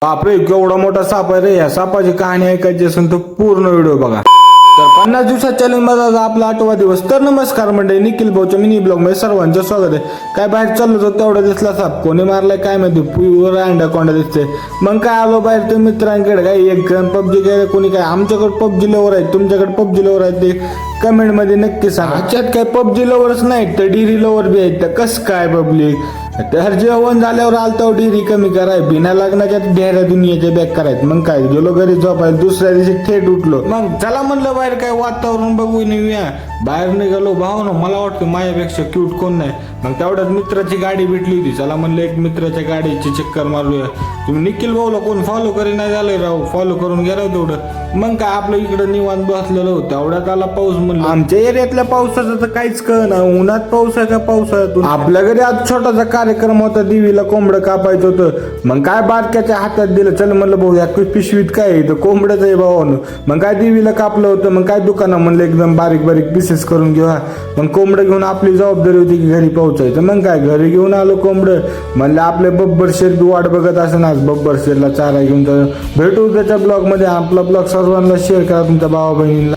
बापरे, केवढा मोठा साप आहे रे. या सापाची कहाणी ऐकायची असेल तर पूर्ण व्हिडिओ बघा. तर 50 दिवसात चॅलेंज मध्ये आपला 8वा दिवस. तर नमस्कार मंडळी, निखिल भाऊच्या मिनी ब्लॉग मध्ये सर्वांचं स्वागत आहे. काय बाहेर चाललो होतो तेवढा दिसला साप. कोणी मारलाय काय माहिती, पुईवर अंडाकोंडा दिसते. मग काय आलो बाहेर ते मित्रांकडे, काय एक जण पबजी खेळ, कोणी काय. आमच्याकडे पबजी लवर आहेत, तुमच्याकडे पबजी लवर आहेत ते कमेंट मध्ये नक्की सांगा. आजच्यात काय पबजी लवरच नाहीत तर डिरी लवर बी आहेत. तर कस काय पब्लिक, तर जेवण झाल्यावर आलतो डिरी कमी कराय, बिना लग्नाच्या ढेऱ्या दुनियाच्या बॅक करायचं. मग काय गेलो घरी झोपायला, दुसऱ्या दिवशी थेट उठलो. मग चला म्हणलं बाहेर काय वातावरण बघू येऊया. बाहेर निघालो. भाऊ ना, मला वाटतं माझ्यापेक्षा क्यूट कोण नाही. मग तेवढ्यात मित्राची गाडी भेटली होती. चला म्हणलं एक मित्राच्या गाडीची चक्कर मारूया. तुम्ही निखिल भाऊला कोण फॉलो करी नाही झालंय राव, फॉलो करून घ्या तेवढं. मग काय आपलं इकडं निवांत बसलेलं होतं. तेवढ्यात आला पाऊस. म्हणलं आमच्या एरियातल्या पावसाचं तर काहीच कळना, उन्हात पाऊस आहे का पावसाळ्यातून. आपल्या घरी आज छोटासा कार्यक्रम होता, देवीला कोंबडं कापायचं होतं. मग काय बारक्याच्या हातात दिलं. चल म्हणलं भाऊ या पिशवीत काय आहे, तर कोंबडच आहे भावानं. मग काय देवीला कापलं होतं. मग काय दुकाना म्हणलं एकदम बारीक बारीक पीसेस करून घेऊ. मग कोंबडं घेऊन आपली जबाबदारी होती की घरी पोहोचायचं. मग काय घरी घेऊन आलो कोंबडं. म्हणलं आपले बब्बर शेर बी वाट बघत असं. आज बब्बर शेरला चारा घेऊन भेटू त्याच्या ब्लॉग मध्ये. आपला ब्लॉग सर्वांना शेअर करा तुमच्या भावा बहिणीला.